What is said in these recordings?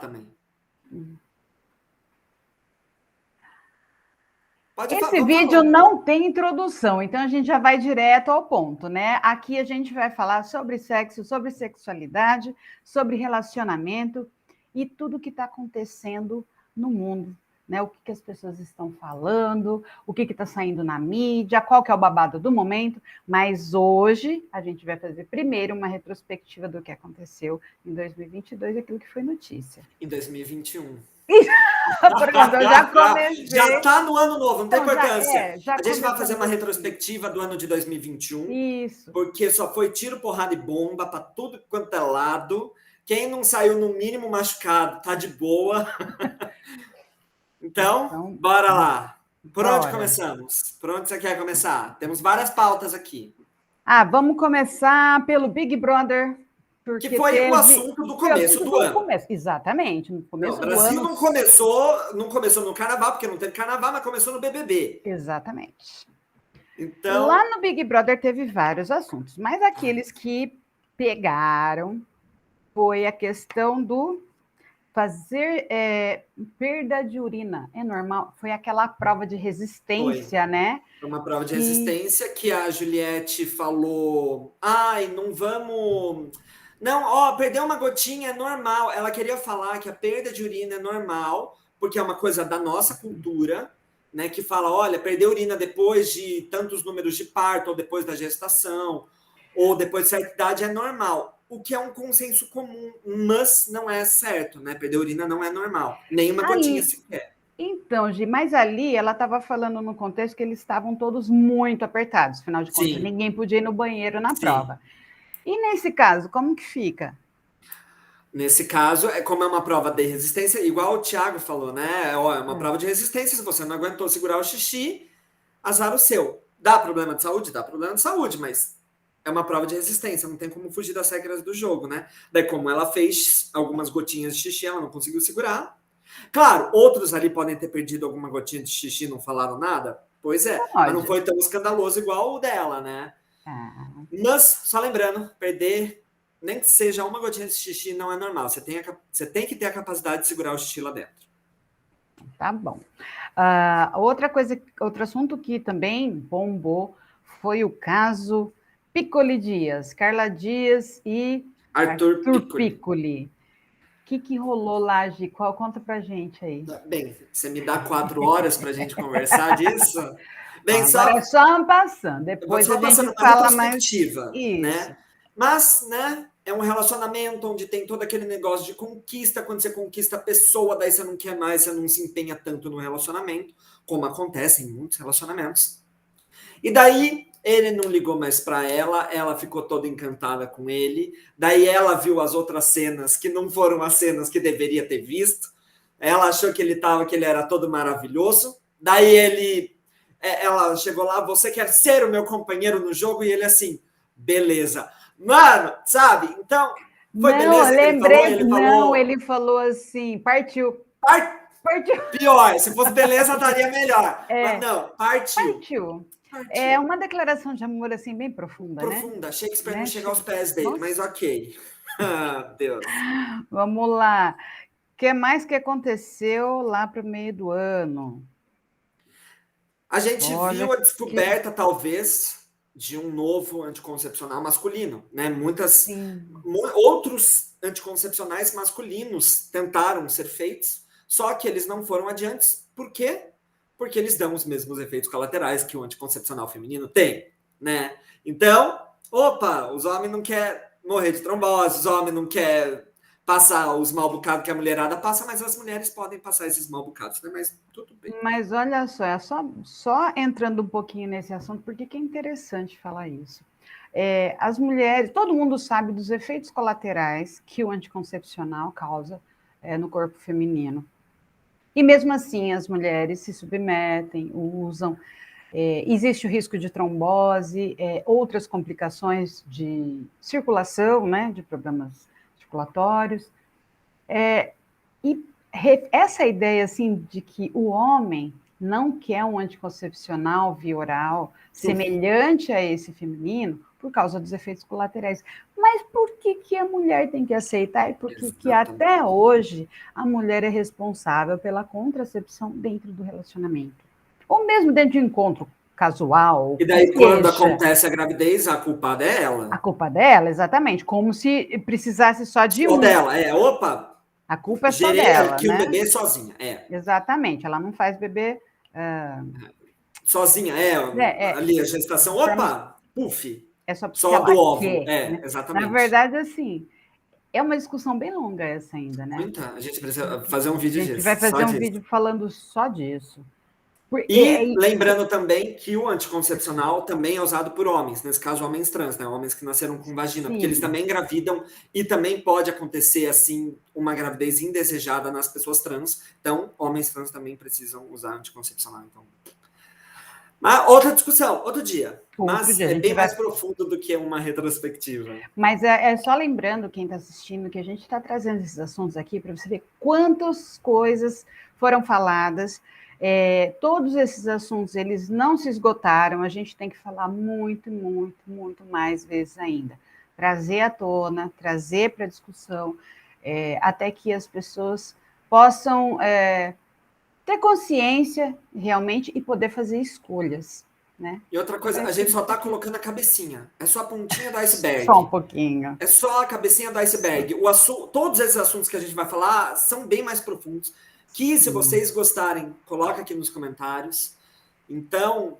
também. Esse vídeo não tem introdução, então a gente já vai direto ao ponto, né? Aqui a gente vai falar sobre sexo, sobre sexualidade, sobre relacionamento e tudo que está acontecendo no mundo, né? O que as pessoas estão falando, o que está saindo na mídia, qual que é o babado do momento, mas hoje a gente vai fazer primeiro uma retrospectiva do que aconteceu em 2022, aquilo que foi notícia. Em 2021. Pronto, eu já comecei. Já está no ano novo, não tem importância. Já a gente vai fazer uma retrospectiva do ano de 2021. Isso. Porque só foi tiro, porrada e bomba para tudo quanto é lado. Quem não saiu no mínimo machucado tá de boa. Então, bora lá. Por onde começamos? Por onde você quer começar? Temos várias pautas aqui. Vamos começar pelo Big Brother. Que foi o assunto do começo do ano. Exatamente, no começo do ano. O Brasil não começou no carnaval, porque não teve carnaval, mas começou no BBB. Exatamente. Então... Lá no Big Brother teve vários assuntos, mas aqueles que pegaram foi a questão do fazer perda de urina. É normal? Foi aquela prova de resistência, né? Foi uma prova de resistência que a Juliette falou: ai, não vamos... Não, perder uma gotinha é normal. Ela queria falar que a perda de urina é normal, porque é uma coisa da nossa cultura, né? Que fala, olha, perder urina depois de tantos números de parto, ou depois da gestação, ou depois de certa idade é normal. O que é um consenso comum, mas não é certo, né? Perder urina não é normal. Nem uma gotinha sequer. Então, Gi, mas ali ela estava falando no contexto que eles estavam todos muito apertados, afinal de contas, ninguém podia ir no banheiro na prova. E nesse caso, como que fica? Nesse caso, como é uma prova de resistência, igual o Thiago falou, né? É uma prova de resistência, se você não aguentou segurar o xixi, azar o seu. Dá problema de saúde? Dá problema de saúde, mas é uma prova de resistência, não tem como fugir das regras do jogo, né? Daí, como ela fez algumas gotinhas de xixi, ela não conseguiu segurar. Claro, outros ali podem ter perdido alguma gotinha de xixi e não falaram nada. Pois é, mas não foi tão escandaloso igual o dela, né? Mas, só lembrando, perder, nem que seja uma gotinha de xixi, não é normal. Você tem que ter a capacidade de segurar o xixi lá dentro. Tá bom. Outro assunto que também bombou foi o caso Piccoli Dias, Carla Dias e Arthur Piccoli. O que rolou lá, Gi? Conta pra gente aí. Bem, você me dá 4 horas pra gente conversar disso? Bem, agora é só passando, depois a gente fala mais. Né? Mas, né, é um relacionamento onde tem todo aquele negócio de conquista, quando você conquista a pessoa, daí você não quer mais, você não se empenha tanto no relacionamento, como acontece em muitos relacionamentos. E daí ele não ligou mais para ela ficou toda encantada com ele, daí ela viu as outras cenas que não foram as cenas que deveria ter visto, ela achou que ele era todo maravilhoso, daí ela chegou lá, você quer ser o meu companheiro no jogo? E ele assim, beleza. Mano, sabe? Então, foi beleza que ele falou? Ele falou assim, partiu. Partiu. Pior, se fosse beleza, estaria melhor. Mas não, partiu. É uma declaração de amor, assim, bem profunda, né? Profunda, Shakespeare não chega aos pés dele, mas ok. Deus. Vamos lá. O que mais que aconteceu lá para o meio do ano? A gente viu a descoberta, talvez, de um novo anticoncepcional masculino, né? Outros anticoncepcionais masculinos tentaram ser feitos, só que eles não foram adiante. Por quê? Porque eles dão os mesmos efeitos colaterais que o anticoncepcional feminino tem, né? Então, os homens não querem morrer de trombose, os homens não querem passar os mal bocados que a mulherada passa, mas as mulheres podem passar esses mal bocados, né? Mas tudo bem. Mas olha só, só entrando um pouquinho nesse assunto, porque que é interessante falar isso. As mulheres, todo mundo sabe dos efeitos colaterais que o anticoncepcional causa no corpo feminino. E mesmo assim, as mulheres se submetem, usam. Existe o risco de trombose, outras complicações de circulação, né, de problemas circulatórios. E essa ideia assim, de que o homem não quer um anticoncepcional via oral semelhante a esse feminino, por causa dos efeitos colaterais. Mas por que a mulher tem que aceitar? E por que até hoje a mulher é responsável pela contracepção dentro do relacionamento? Ou mesmo dentro de encontro casual. E daí, quando acontece a gravidez, a culpada é ela. A culpa dela, exatamente. Como se precisasse só de Só dela, opa! A culpa é só gerei dela, aqui né? o bebê sozinha, Exatamente, ela não faz bebê... sozinha, ali a gestação, opa, puf, é só do óvulo, né? exatamente. Na verdade, assim, é uma discussão bem longa essa ainda, né? Muita, a gente precisa fazer um vídeo disso. A gente vai fazer um vídeo falando só disso. E lembrando também que o anticoncepcional também é usado por homens, nesse caso homens trans, né? Homens que nasceram com vagina, porque eles também engravidam e também pode acontecer assim uma gravidez indesejada nas pessoas trans. Então, homens trans também precisam usar anticoncepcional. Então, mas outra discussão, outro dia. Mas é bem mais profundo do que uma retrospectiva. Mas é só lembrando, quem está assistindo, que a gente está trazendo esses assuntos aqui para você ver quantas coisas foram faladas. Todos esses assuntos, eles não se esgotaram, a gente tem que falar muito, muito, muito mais vezes ainda. Trazer à tona, trazer para a discussão, até que as pessoas possam ter consciência realmente e poder fazer escolhas, né? E outra coisa, a gente só está colocando a cabecinha, é só a pontinha do iceberg. Só um pouquinho. É só a cabecinha do iceberg. Todos esses assuntos que a gente vai falar são bem mais profundos, que se vocês gostarem, coloca aqui nos comentários. Então,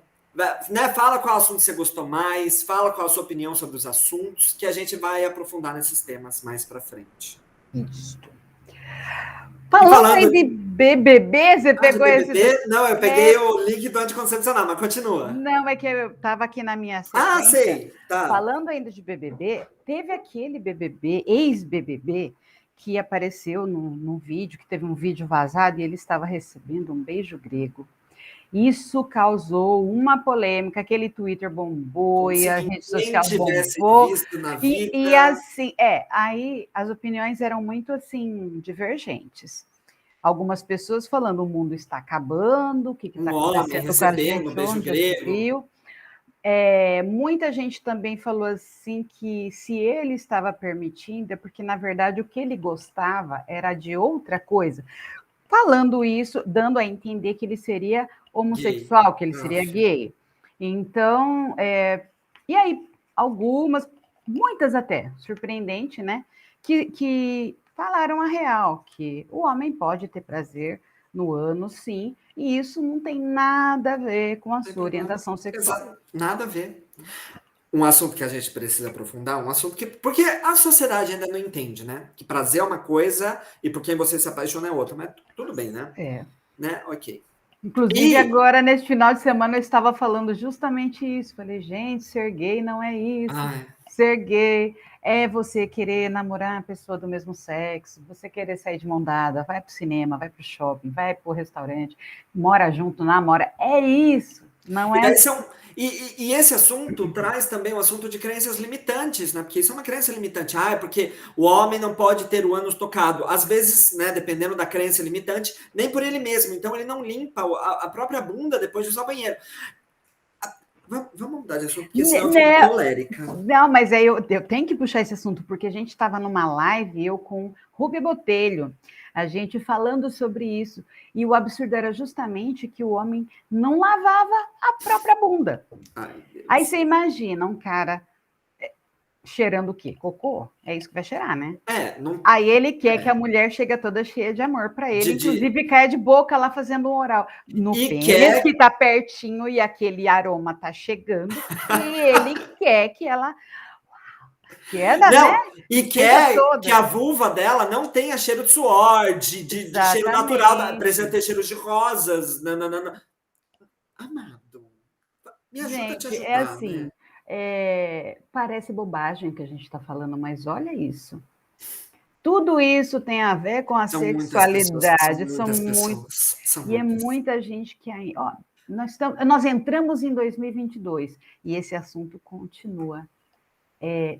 né, fala qual assunto você gostou mais, fala qual a sua opinião sobre os assuntos, que a gente vai aprofundar nesses temas mais para frente. Isso. Falando aí de BBB, você pegou esse... Não, eu peguei o link do anticoncepcional, mas continua. Não, é que eu estava aqui na minha sequência. Ah, sei. Tá. Falando ainda de BBB, teve aquele BBB, ex-BBB, que apareceu num vídeo, que teve um vídeo vazado e ele estava recebendo um beijo grego. Isso causou uma polêmica, aquele Twitter bombou e a rede social bombou. E assim, aí as opiniões eram muito assim, divergentes. Algumas pessoas falando o mundo está acabando, o que está acontecendo com a gente, onde já se viu. Muita gente também falou assim que se ele estava permitindo, é porque, na verdade, o que ele gostava era de outra coisa. Falando isso, dando a entender que ele seria homossexual, que ele seria gay. Então, e aí, muitas até, surpreendente, né? Que falaram a real, que o homem pode ter prazer no ânus, sim, e isso não tem nada a ver com a sua orientação sexual. Exato, nada a ver. Um assunto que a gente precisa aprofundar, um assunto que... Porque a sociedade ainda não entende, né? Que prazer é uma coisa e por quem você se apaixona é outra. Mas tudo bem, né? Né? Ok. Inclusive, agora, nesse final de semana, eu estava falando justamente isso. Falei, gente, ser gay não é isso. Ser gay é você querer namorar uma pessoa do mesmo sexo, você querer sair de mão dada, vai para o cinema, vai para o shopping, vai para o restaurante, mora junto, namora. É isso. Não é... E esse assunto traz também um assunto de crenças limitantes, né? Porque isso é uma crença limitante. É porque o homem não pode ter o ânus tocado. Às vezes, né, dependendo da crença limitante, nem por ele mesmo. Então, ele não limpa a própria bunda depois de usar o banheiro. Vamos mudar de assunto, porque senão eu fico colérica. Não, mas aí eu tenho que puxar esse assunto, porque a gente estava numa live, eu com Rubia Botelho, a gente falando sobre isso. E o absurdo era justamente que o homem não lavava a própria bunda. Aí você imagina um cara cheirando o quê? Cocô? É isso que vai cheirar, né? Aí ele quer que a mulher chegue toda cheia de amor para ele, inclusive caia de boca lá fazendo um oral. No pênis que tá pertinho e aquele aroma tá chegando, e ele quer que ela... né? E quer que a vulva dela não tenha cheiro de suor, de cheiro natural, precisa ter cheiro de rosas. Não. Amado, me ajuda a te ajudar. É assim, parece bobagem que a gente está falando, mas olha isso. Tudo isso tem a ver com a sexualidade. São muitas pessoas. E é muita gente que aí... Ó, nós entramos em 2022 e esse assunto continua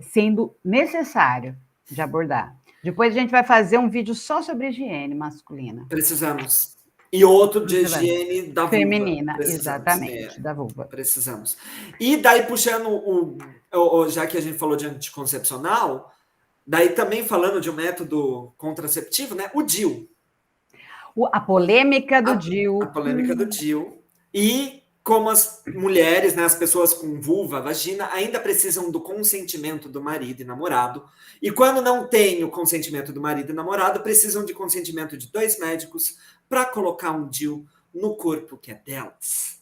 sendo necessário de abordar. Depois a gente vai fazer um vídeo só sobre higiene masculina. Precisamos. E outro de higiene da vulva. Feminina, Precisamos. exatamente, da vulva. Precisamos. E daí, puxando já que a gente falou de anticoncepcional, daí também falando de um método contraceptivo, né? O DIU. A polêmica do DIU. A polêmica do DIU. E como as mulheres, né, as pessoas com vulva, vagina, ainda precisam do consentimento do marido e namorado. E quando não tem o consentimento do marido e namorado, precisam de consentimento de 2 médicos para colocar um DIU no corpo que é delas.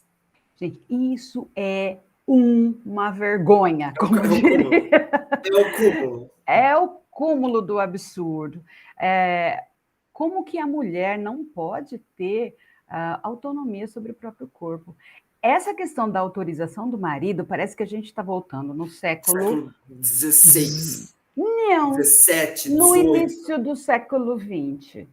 Gente, isso é uma vergonha. É o cúmulo. É o cúmulo do absurdo. Como que a mulher não pode ter autonomia sobre o próprio corpo? Essa questão da autorização do marido, parece que a gente está voltando no século XVI. Não, 17, no 18. início do século XX.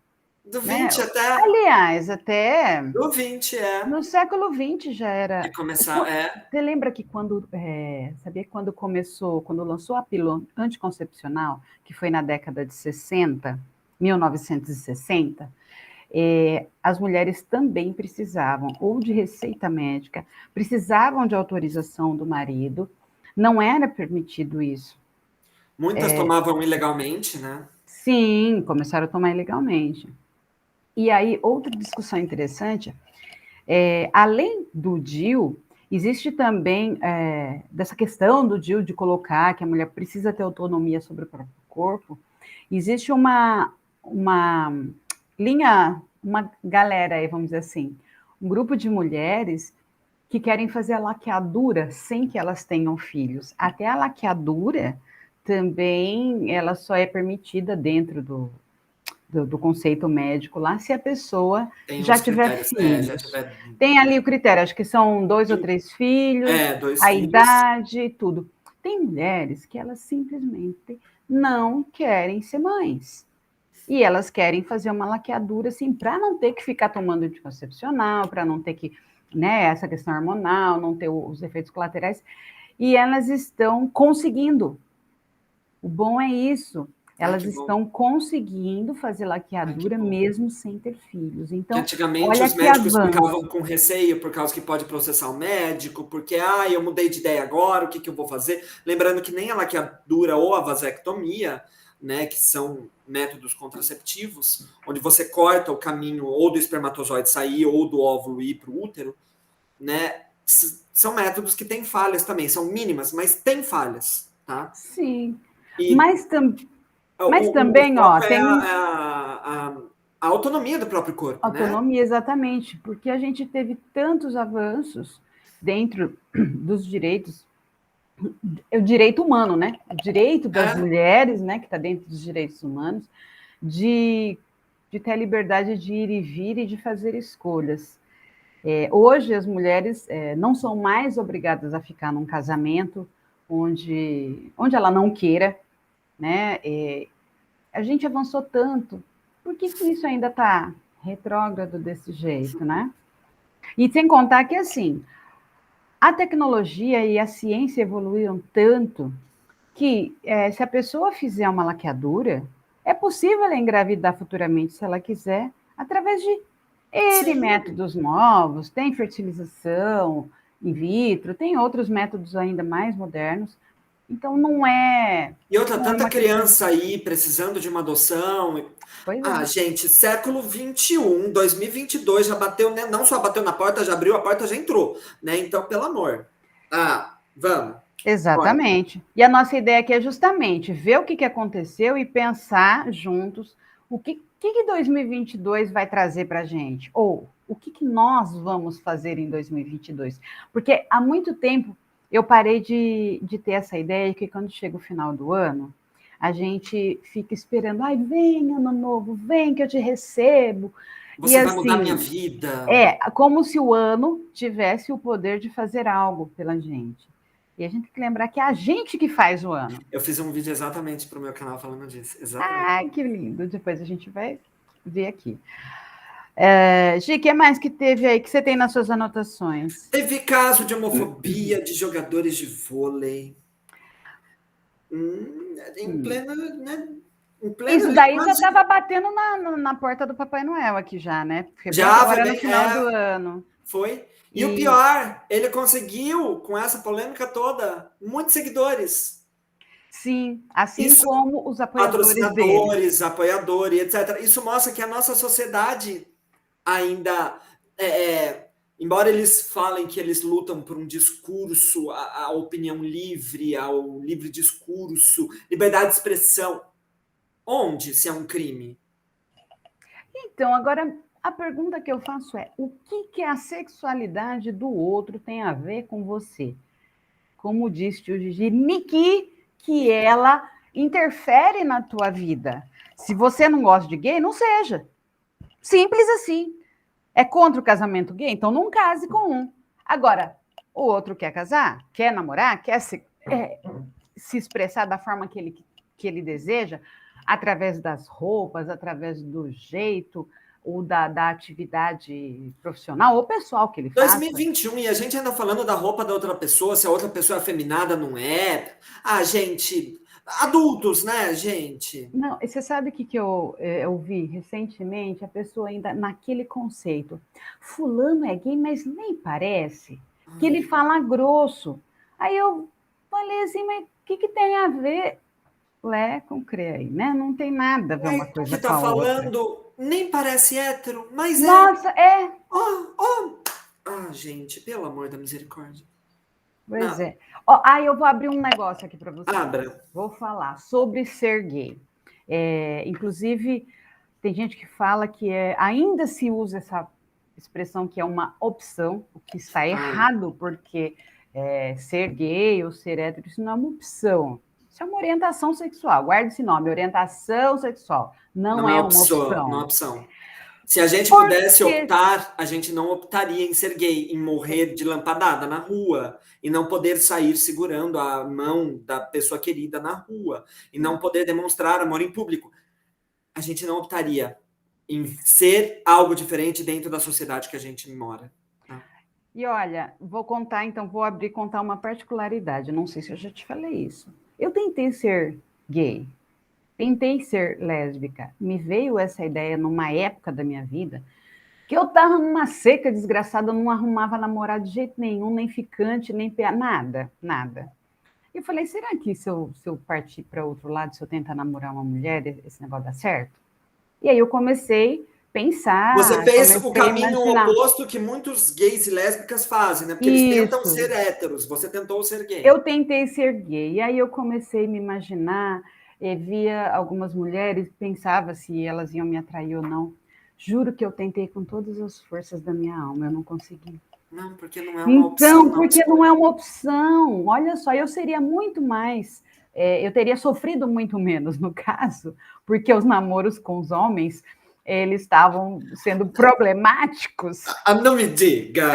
Do 20 até. Aliás, até. Do 20, No século XX já era. De começar, Você lembra que quando. Sabia que quando começou, quando lançou a pílula anticoncepcional, que foi na década de 60, 1960, as mulheres também precisavam, ou de receita médica, precisavam de autorização do marido, não era permitido isso. Muitas tomavam ilegalmente, né? Sim, começaram a tomar ilegalmente. E aí, outra discussão interessante, além do DIU, existe também dessa questão do DIU de colocar que a mulher precisa ter autonomia sobre o próprio corpo, existe uma linha, uma galera aí, vamos dizer assim, um grupo de mulheres que querem fazer a laqueadura sem que elas tenham filhos. Até a laqueadura também, ela só é permitida dentro do conceito médico lá, se a pessoa já tiver filhos. Tem ali o critério, acho que são 2 ou 3 filhos, 2 a filhos. idade, tudo. Tem mulheres que elas simplesmente não querem ser mães. E elas querem fazer uma laqueadura, assim, para não ter que ficar tomando anticoncepcional, para não ter que, né, essa questão hormonal, não ter os efeitos colaterais. E elas estão conseguindo. O bom é isso. Elas estão conseguindo fazer laqueadura mesmo sem ter filhos. Então, antigamente olha os médicos ficavam com receio por causa que pode processar o médico, porque eu mudei de ideia agora, o que eu vou fazer? Lembrando que nem a laqueadura ou a vasectomia, né, que são métodos contraceptivos, onde você corta o caminho ou do espermatozoide sair ou do óvulo ir para o útero, né, são métodos que têm falhas também, são mínimas, mas têm falhas, tá? Sim, mas também, tem a autonomia do próprio corpo, autonomia, né? Exatamente, porque a gente teve tantos avanços dentro dos direitos, o direito humano, né? O direito das mulheres, né, que está dentro dos direitos humanos, de ter a liberdade de ir e vir e de fazer escolhas. Hoje as mulheres não são mais obrigadas a ficar num casamento onde ela não queira, né? A gente avançou tanto, por que isso ainda está retrógrado desse jeito, né? E sem contar que, assim, a tecnologia e a ciência evoluíram tanto que, se a pessoa fizer uma laqueadura, é possível ela engravidar futuramente, se ela quiser, através de métodos novos, tem fertilização in vitro, tem outros métodos ainda mais modernos. Então, não é... E outra, tanta criança aí precisando de uma adoção. Gente, século XXI, 2022, já bateu, né? Não só bateu na porta, já abriu a porta, já entrou, né? Então, pelo amor. Vamos. Exatamente. E a nossa ideia aqui é justamente ver o que aconteceu e pensar juntos o que 2022 vai trazer para a gente, ou o que nós vamos fazer em 2022. Porque há muito tempo eu parei de ter essa ideia que quando chega o final do ano, a gente fica esperando, vem ano novo, vem que eu te recebo. Você vai mudar minha vida. Como se o ano tivesse o poder de fazer algo pela gente. E a gente tem que lembrar que é a gente que faz o ano. Eu fiz um vídeo exatamente para o meu canal falando disso. Exatamente. Que lindo. Depois a gente vai ver aqui. Gi, o que mais que teve aí que você tem nas suas anotações? Teve caso de homofobia de jogadores de vôlei. Em plena, né, Em pleno Isso ali, daí já quase... estava batendo na porta do Papai Noel aqui já, né? Porque bem Já foi agora no bem, final do ano. foi. E o E pior, ele conseguiu, com essa polêmica toda, muitos seguidores. sim, assim Isso, como os apoiadores dele. patrocinadores, apoiadores, etc. Isso mostra que a nossa sociedade ainda, embora eles falem que eles lutam por um discurso, a opinião livre, ao livre discurso, liberdade de expressão, onde se é um crime? Então, agora a pergunta que eu faço é: o que a sexualidade do outro tem a ver com você? Como disse o Gigi Niki, que ela interfere na tua vida. Se você não gosta de gay, não seja. Simples assim. É contra o casamento gay? Então não case com um. Agora, o outro quer casar, quer namorar, quer se expressar da forma que ele deseja, através das roupas, através do jeito, ou da atividade profissional ou pessoal que ele faça. 2021 e a gente ainda falando da roupa da outra pessoa, se a outra pessoa é afeminada, não é. Ah, gente, adultos, né, gente? Não, e você sabe o que eu vi recentemente? A pessoa ainda naquele conceito. Fulano é gay, mas nem parece. Que ele fala grosso. Aí eu falei assim, mas o que tem a ver Lé com Crê aí, né? Não tem nada a ver uma Que coisa com tá a outra. falando, nem parece hétero, mas é. Nossa, é. Oh, oh. Ah, gente, pelo amor da misericórdia. Pois Não, é. Ó, aí eu vou abrir um negócio aqui para você. abra. Vou falar sobre ser gay. Inclusive, tem gente que fala que ainda se usa essa expressão que é uma opção, o que está errado, porque ser gay ou ser hétero, isso não é uma opção. Isso é uma orientação sexual. Guarde esse nome, orientação sexual. Não é uma Não é opção. opção. Se a gente pudesse Porque optar, a gente não optaria em ser gay, em morrer de lampadada na rua, e não poder sair segurando a mão da pessoa querida na rua, e não poder demonstrar amor em público. A gente não optaria em ser algo diferente dentro da sociedade que a gente mora. Tá? E olha, vou abrir e contar uma particularidade. Não sei se eu já te falei isso. Eu tentei ser gay, tentei ser lésbica. Me veio essa ideia numa época da minha vida que eu tava numa seca desgraçada, eu não arrumava namorado de jeito nenhum, nem ficante, nem nada, nada. E eu falei, será que se eu partir para outro lado, se eu tentar namorar uma mulher, esse negócio dá certo? E aí eu comecei a Você pensar, fez o comecei a caminho imaginar. oposto que muitos gays e lésbicas fazem, né? Porque eles tentam Isso, ser héteros, você tentou ser gay. eu tentei ser gay, e aí eu comecei a me imaginar, via algumas mulheres, pensava se elas iam me atrair ou não. Juro que eu tentei com todas as forças da minha alma, eu não consegui. Não, porque não é uma opção, Então, não porque não escolha. é uma opção. Olha só, eu seria muito mais, eu teria sofrido muito menos no caso, porque os namoros com os homens, eles estavam sendo problemáticos. Ah, não me diga!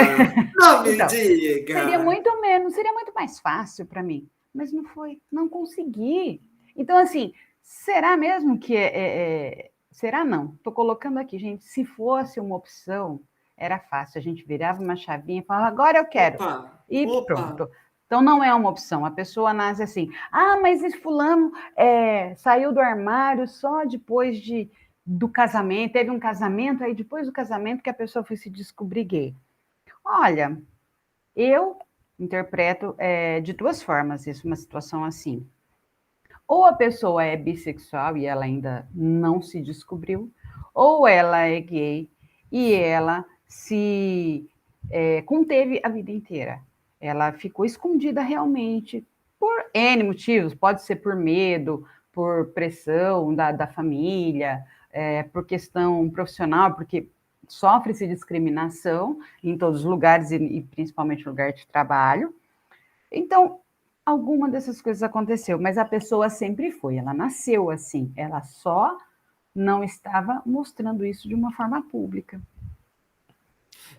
Não me Então, seria diga! muito menos, seria muito mais fácil para mim. Mas não foi, não consegui. Então, assim, será mesmo que será não? Estou colocando aqui, gente, se fosse uma opção, era fácil. A gente virava uma chavinha e falava, agora eu quero. Opa! E Opa! pronto. Então, não é uma opção. A pessoa nasce assim, mas esse fulano saiu do armário só depois do casamento, teve um casamento, aí depois do casamento que a pessoa foi se descobrir gay. Olha, eu interpreto de duas formas isso, uma situação assim. Ou a pessoa é bissexual e ela ainda não se descobriu, ou ela é gay e ela se conteve a vida inteira. Ela ficou escondida realmente por N motivos, pode ser por medo, por pressão da família, por questão profissional, porque sofre-se discriminação em todos os lugares e principalmente no lugar de trabalho. Então, alguma dessas coisas aconteceu, mas a pessoa sempre foi, ela nasceu assim, ela só não estava mostrando isso de uma forma pública.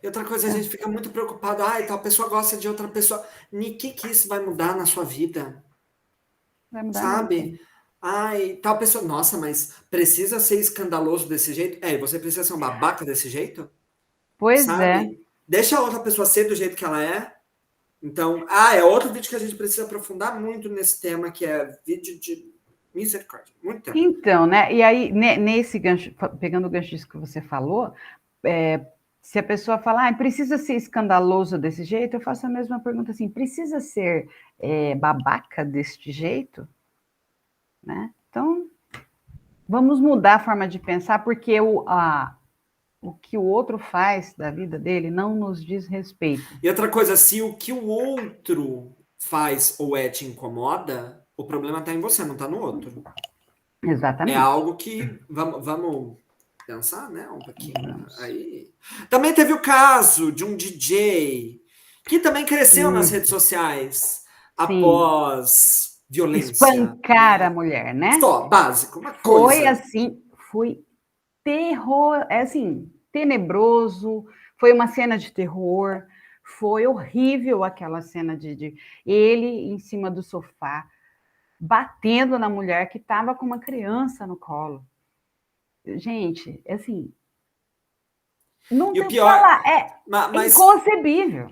E outra coisa, a gente fica muito preocupado. Ai, tal pessoa gosta de outra pessoa. O que isso vai mudar na sua vida? Vai mudar nada. Sabe? Ai, tal pessoa. Nossa, mas precisa ser escandaloso desse jeito? Você precisa ser um babaca desse jeito? Pois é. Sabe? Deixa a outra pessoa ser do jeito que ela é. Então, é outro vídeo que a gente precisa aprofundar muito nesse tema, que é vídeo de Misericórdia. Muito tempo. Então, né? E aí, nesse gancho, pegando o gancho disso que você falou, se a pessoa falar, precisa ser escandaloso desse jeito, eu faço a mesma pergunta assim, precisa ser babaca deste jeito? Né? Então, vamos mudar a forma de pensar, porque o que o outro faz da vida dele não nos diz respeito. E outra coisa, se o que o outro faz ou te incomoda, o problema está em você, não está no outro. Exatamente. É algo que vamos pensar, né? Um pouquinho aí. Também teve o caso de um DJ que também cresceu nas redes sociais após violência. Espancar a mulher, né? Só, básico, uma Foi coisa. assim, foi terror, tenebroso, foi uma cena de terror, foi horrível aquela cena de ele em cima do sofá, batendo na mulher que estava com uma criança no colo. Gente, assim, não tem o que falar, mas, inconcebível.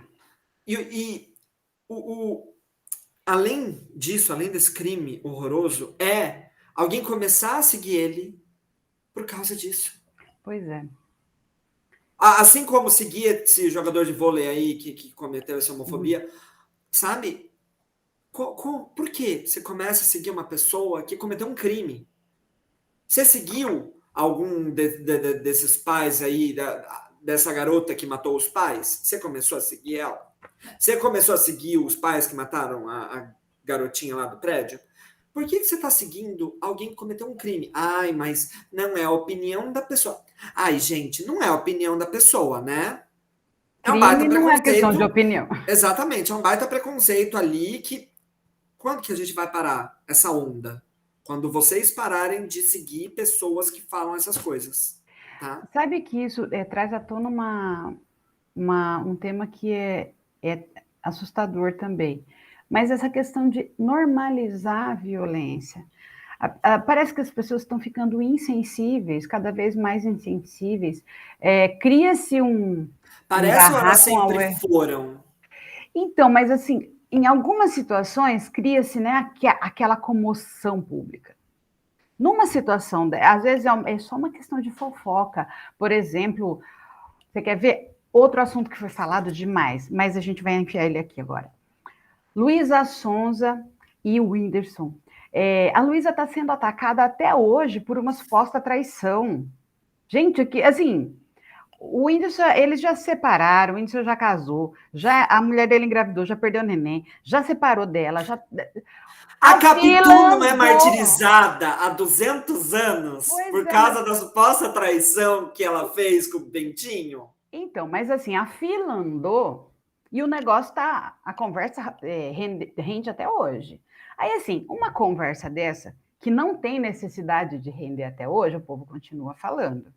Além disso, além desse crime horroroso, alguém começar a seguir ele por causa disso. Pois é. Assim como seguir esse jogador de vôlei aí que cometeu essa homofobia, sabe? Por que você começa a seguir uma pessoa que cometeu um crime? Você seguiu algum desses pais aí, dessa garota que matou os pais? Você começou a seguir ela? Você começou a seguir os pais que mataram a garotinha lá do prédio? Por que você está seguindo alguém que cometeu um crime? Ai, mas não é a opinião da pessoa. Ai, gente, não é a opinião da pessoa, né? É um baita Crime não é questão de preconceito. opinião. Exatamente, é um baita preconceito ali que... Quando que a gente vai parar essa onda? Quando vocês pararem de seguir pessoas que falam essas coisas, tá? Sabe que isso traz à tona um tema que é assustador também. Mas essa questão de normalizar a violência. Parece que as pessoas estão ficando insensíveis, cada vez mais insensíveis. Cria-se Parece ou elas sempre foram? Então, mas assim, em algumas situações cria-se, né, aquela comoção pública. Numa situação, às vezes é só uma questão de fofoca. Por exemplo, você quer ver outro assunto que foi falado demais, mas a gente vai enfiar ele aqui agora. Luísa Sonza e o Whindersson. A Luísa está sendo atacada até hoje por uma suposta traição. Gente, assim, o Whindersson, eles já se separaram, o Whindersson já casou, a mulher dele engravidou, já perdeu o neném, já separou dela, já... A Capitu não é martirizada há 200 anos por causa da suposta traição que ela fez com o Bentinho? Então, mas assim, a fila andou e o negócio a conversa rende até hoje. Aí, assim, uma conversa dessa, que não tem necessidade de render até hoje, o povo continua falando.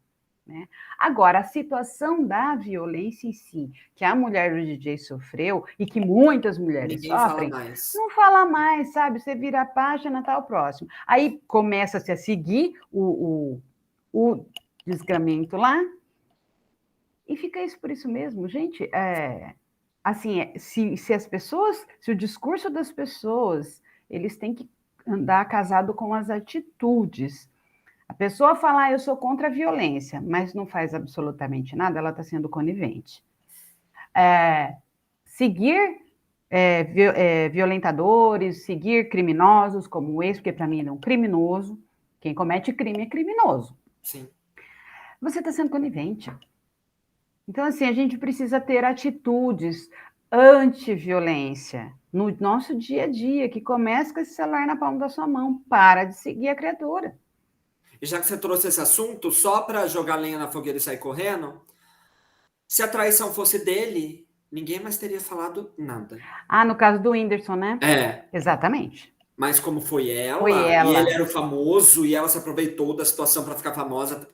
Né? Agora, a situação da violência em si, que a mulher do DJ sofreu e que muitas mulheres sofrem, não fala mais, sabe? Você vira a página, tá o próximo. Aí começa-se a seguir o desgramento lá e fica isso por isso mesmo. Gente, assim, se as pessoas, se o discurso das pessoas, eles têm que andar casado com as atitudes. A pessoa fala, eu sou contra a violência, mas não faz absolutamente nada, ela está sendo conivente. Seguir violentadores, seguir criminosos como esse, porque para mim ele é um criminoso. Quem comete crime é criminoso. Sim. Você está sendo conivente. Então, assim, a gente precisa ter atitudes anti-violência no nosso dia a dia, que começa com esse celular na palma da sua mão. Para de seguir a criatura. E já que você trouxe esse assunto, só para jogar lenha na fogueira e sair correndo, se a traição fosse dele, ninguém mais teria falado nada. No caso do Whindersson, né? Exatamente. Mas como foi ela, e ele era o famoso, e ela se aproveitou da situação para ficar famosa.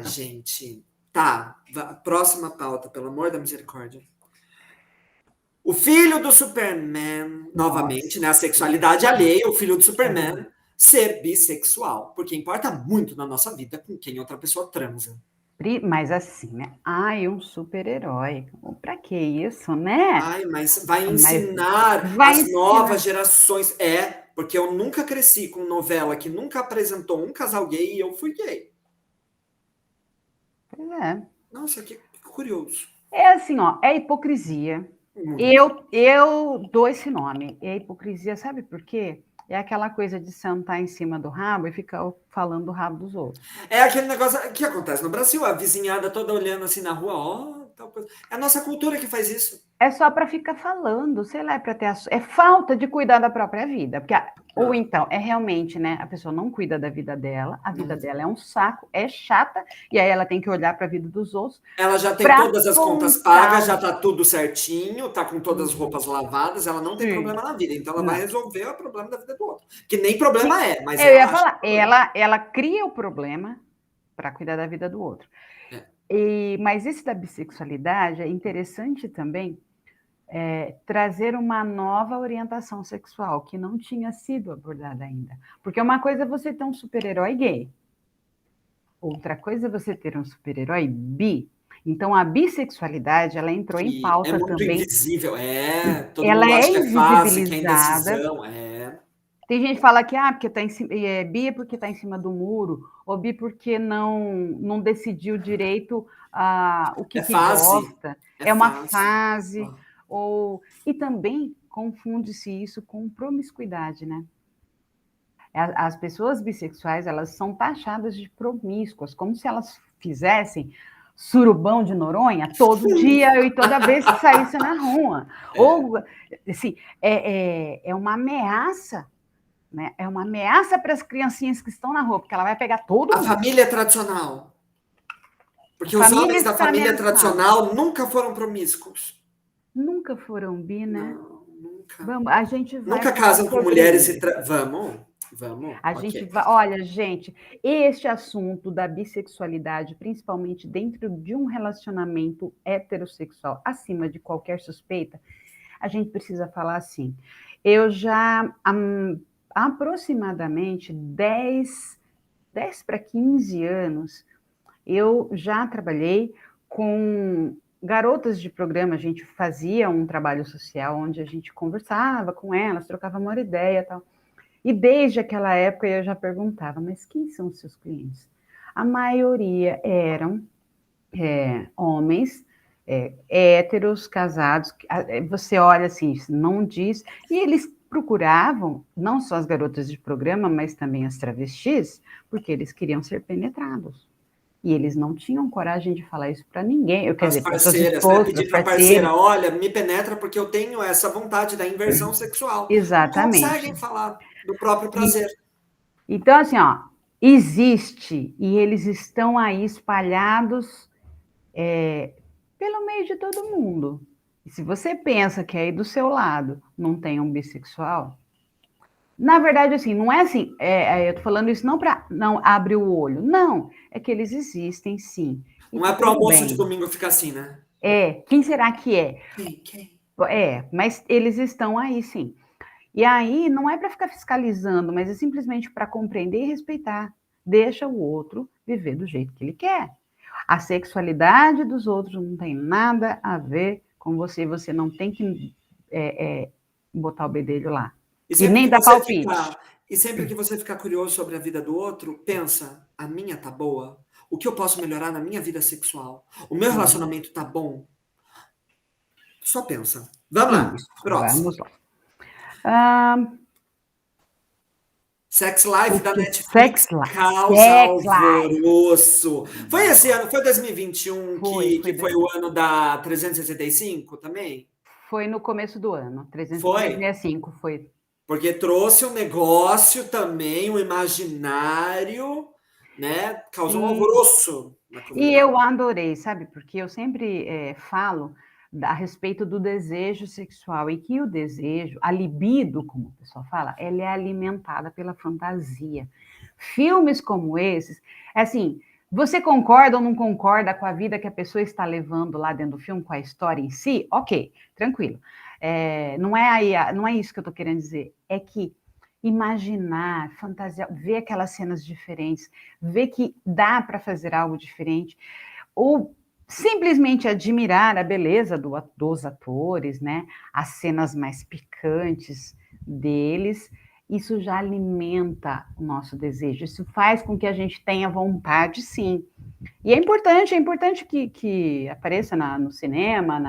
Gente, tá. Próxima pauta, pelo amor da misericórdia. O filho do Superman, novamente, né? A sexualidade alheia, o filho do Superman ser bissexual, porque importa muito na nossa vida com quem outra pessoa transa. Mas assim, né? Um super-herói. Pra que isso, né? Mas vai ensinar as novas gerações. porque eu nunca cresci com novela que nunca apresentou um casal gay e eu fui gay. Pois é. Nossa, que curioso. É assim, ó, é hipocrisia. Muito. Eu dou esse nome. É hipocrisia, sabe por quê? É aquela coisa de sentar em cima do rabo e ficar falando do rabo dos outros. É aquele negócio que acontece no Brasil, a vizinhada toda olhando assim na rua, ó, tal coisa. É a nossa cultura que faz isso. É só para ficar falando, sei lá, é para ter é falta de cuidar da própria vida, porque ou então é realmente, né, a pessoa não cuida da vida dela, a vida dela é um saco, é chata, e aí ela tem que olhar para a vida dos outros. Ela já tem todas as contas pagas, já tá tudo certinho, tá com todas as roupas lavadas, ela não tem problema na vida, então ela vai resolver o problema da vida do outro. Que nem problema é, mas eu ia falar, ela cria o problema para cuidar da vida do outro. Mas esse da bissexualidade é interessante também, trazer uma nova orientação sexual que não tinha sido abordada ainda. Porque uma coisa é você ter um super-herói gay, outra coisa é você ter um super-herói bi. Então, a bissexualidade, ela entrou em pauta também. É muito invisível, todo ela mundo acha que é fase, que é indecisão. Tem gente que fala que porque tá bi é porque está em cima do muro, ou bi porque não decidiu direito o que gosta. É uma fase. E também confunde-se isso com promiscuidade, né? As pessoas bissexuais, elas são taxadas de promíscuas, como se elas fizessem surubão de Noronha todo dia e toda vez que saísse na rua. Ou, assim, é uma ameaça, né? É uma ameaça para as criancinhas que estão na rua, porque ela vai pegar todo mundo. A família tradicional. Porque os homens da família tradicional nunca foram promíscuos. Nunca foram bi, né? Não, nunca. Vamos, a gente vai nunca casam com mulheres e... Vamos. Gente vai... Olha, gente, este assunto da bissexualidade, principalmente dentro de um relacionamento heterossexual, acima de qualquer suspeita, a gente precisa falar assim. Eu já aproximadamente 10 para 15 anos, eu já trabalhei com garotas de programa, a gente fazia um trabalho social onde a gente conversava com elas, trocava uma ideia e tal. E desde aquela época eu já perguntava, mas quem são os seus clientes? A maioria eram homens héteros, casados. Você olha assim, não diz. E eles procuravam, não só as garotas de programa, mas também as travestis, porque eles queriam ser penetrados. E eles não tinham coragem de falar isso para ninguém. Eu quero dizer, para suas esposas, pedir para a parceira, olha, me penetra porque eu tenho essa vontade da inversão sexual. Exatamente. Não conseguem falar do próprio prazer. Então, assim, existe, e eles estão aí espalhados pelo meio de todo mundo. E se você pensa que aí do seu lado não tem um bissexual, na verdade, assim, não é assim, eu tô falando isso não para não abrir o olho, não, é que eles existem, sim. Não é para o almoço de domingo ficar assim, né? Quem será que é? Quem? Mas eles estão aí, sim. E aí, não é para ficar fiscalizando, mas é simplesmente para compreender e respeitar. Deixa o outro viver do jeito que ele quer. A sexualidade dos outros não tem nada a ver com você. Você não tem que botar o bedelho lá. E nem dar palpite. E sempre que você ficar curioso sobre a vida do outro, pensa, a minha tá boa? O que eu posso melhorar na minha vida sexual? O meu relacionamento tá bom? Só pensa. Vamos lá. Próximo. Vamos lá. Sex Life da Netflix causa alvoroço. Foi esse ano, foi 2021 que foi o ano da 365 também? Foi no começo do ano, 365 foi. Porque trouxe um negócio também, um imaginário, né? Causou um alvoroço na comunidade. E eu adorei, sabe? Porque eu sempre falo a respeito do desejo sexual e que o desejo, a libido, como o pessoal fala, ela é alimentada pela fantasia. Filmes como esses, assim, você concorda ou não concorda com a vida que a pessoa está levando lá dentro do filme, com a história em si? Ok, tranquilo. Não é isso que eu estou querendo dizer. É que imaginar, fantasiar, ver aquelas cenas diferentes, ver que dá para fazer algo diferente, ou simplesmente admirar a beleza dos atores, né? As cenas mais picantes deles, isso já alimenta o nosso desejo, isso faz com que a gente tenha vontade, sim. E é importante que apareça no cinema,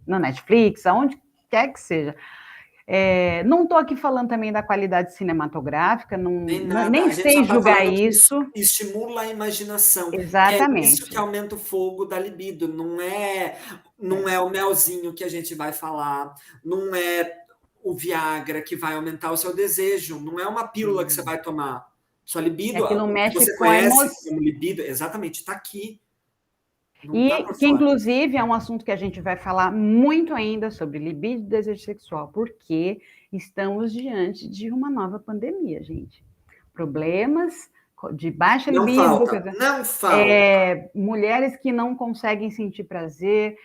na Netflix, aonde quer que seja. Não estou aqui falando também da qualidade cinematográfica, Nem nada. nem A gente só sei está julgar falando que isso. estimula a imaginação, que é isso que Exatamente. aumenta o fogo da libido. Não é o melzinho que a gente vai falar, não é o Viagra que vai aumentar o seu desejo, não é uma pílula que você vai tomar. Sua libido, Aquilo o que mexe você com a conhece emoção. como libido, exatamente, está aqui, não está E por que, fora. inclusive, é um assunto que a gente vai falar muito ainda sobre libido e desejo sexual, porque estamos diante de uma nova pandemia, gente. Problemas de baixa Não libido, falta, não falta. mulheres que não conseguem sentir prazer,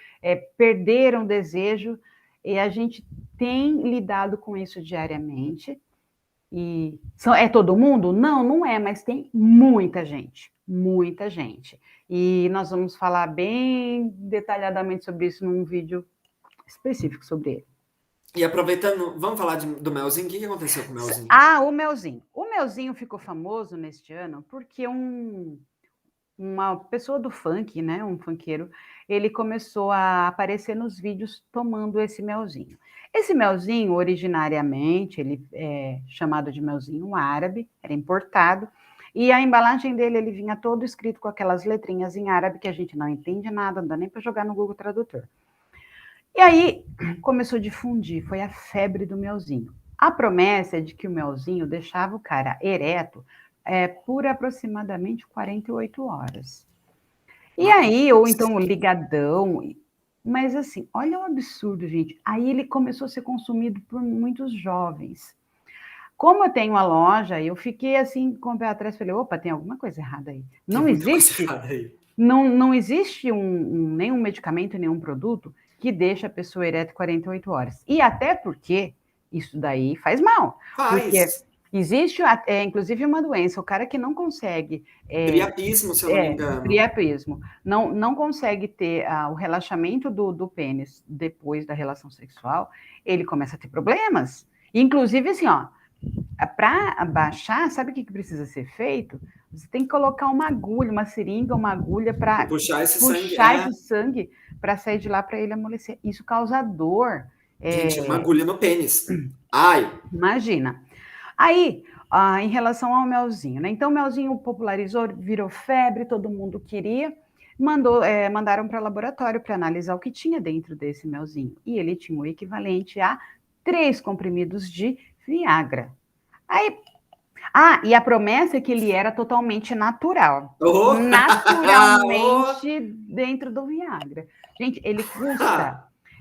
perderam o desejo, e a gente tem lidado com isso diariamente. E é todo mundo? Não, não é, mas tem muita gente, muita gente. E nós vamos falar bem detalhadamente sobre isso num vídeo específico sobre ele. E aproveitando, vamos falar do melzinho? O que aconteceu com o melzinho? O Melzinho. O Melzinho ficou famoso neste ano porque uma pessoa do funk, né, um funkeiro, ele começou a aparecer nos vídeos tomando esse melzinho. Esse melzinho, originariamente, ele é chamado de melzinho árabe, era importado, e a embalagem dele, ele vinha todo escrito com aquelas letrinhas em árabe que a gente não entende nada, não dá nem para jogar no Google Tradutor. E aí começou a difundir, foi a febre do melzinho. A promessa é de que o melzinho deixava o cara ereto por aproximadamente 48 horas. E aí, ou então ligadão. Mas assim, olha o absurdo, gente. Aí ele começou a ser consumido por muitos jovens. Como eu tenho a loja, eu fiquei assim com o pé atrás, falei, opa, tem alguma coisa errada aí. Tem Não muita coisa existe, errada aí. não existe nenhum medicamento, nenhum produto que deixa a pessoa ereta 48 horas. E até porque isso daí faz mal. Porque Faz. existe, inclusive, uma doença, o cara que não consegue Priapismo, se eu não me engano. priapismo, não consegue ter o relaxamento do pênis depois da relação sexual, ele começa a ter problemas. Inclusive, assim, ó, para baixar, sabe o que precisa ser feito? Você tem que colocar uma agulha, uma seringa, uma agulha para Puxar esse sangue. puxar esse sangue para sair de lá para ele amolecer. Isso causa dor. Gente, uma agulha no pênis. Ai. Imagina. Aí, em relação ao melzinho, né? Então, o melzinho popularizou, virou febre, todo mundo queria. Mandaram para o laboratório para analisar o que tinha dentro desse melzinho. E ele tinha o equivalente a 3 comprimidos de Viagra. Aí, e a promessa é que ele era totalmente natural. Oh! Naturalmente dentro do Viagra. Gente,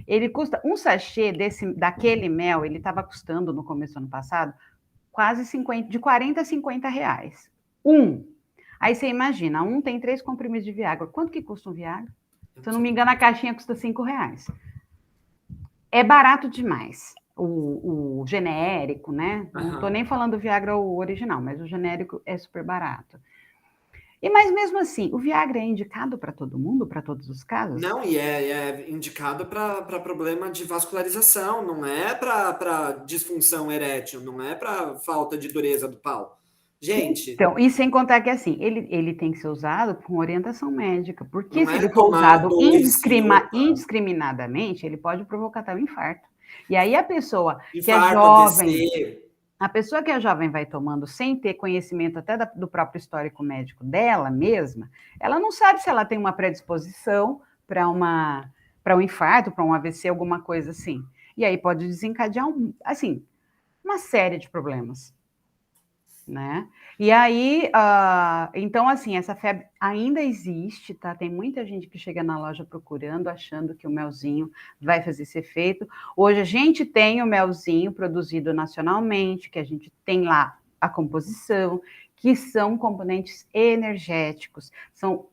ele custa um sachê daquele mel, ele estava custando no começo do ano passado quase 50, de 40 a 50 reais. Aí você imagina, tem 3 comprimidos de Viagra. Quanto que custa um Viagra? Se eu não me engano, a caixinha custa 5 reais. É barato demais. O genérico, né? Não estou nem falando do Viagra o original, mas o genérico é super barato. Mas mesmo assim, o Viagra é indicado para todo mundo, para todos os casos? Não, e é indicado para problema de vascularização, não é para disfunção erétil, não é para falta de dureza do pau. Gente, Então, e sem contar que assim, ele tem que ser usado com orientação médica, porque não se é ele for tomar usado dois e opa. indiscriminadamente, ele pode provocar até um infarto. E aí a pessoa que é Infarto, jovem, AVC. a pessoa que é jovem vai tomando sem ter conhecimento até do próprio histórico médico dela mesma, ela não sabe se ela tem uma predisposição para um infarto, para um AVC, alguma coisa assim. E aí pode desencadear assim, uma série de problemas, né? E aí, então, assim, essa febre ainda existe, tá? Tem muita gente que chega na loja procurando, achando que o melzinho vai fazer esse efeito. Hoje a gente tem o melzinho produzido nacionalmente, que a gente tem lá a composição, que são componentes energéticos, são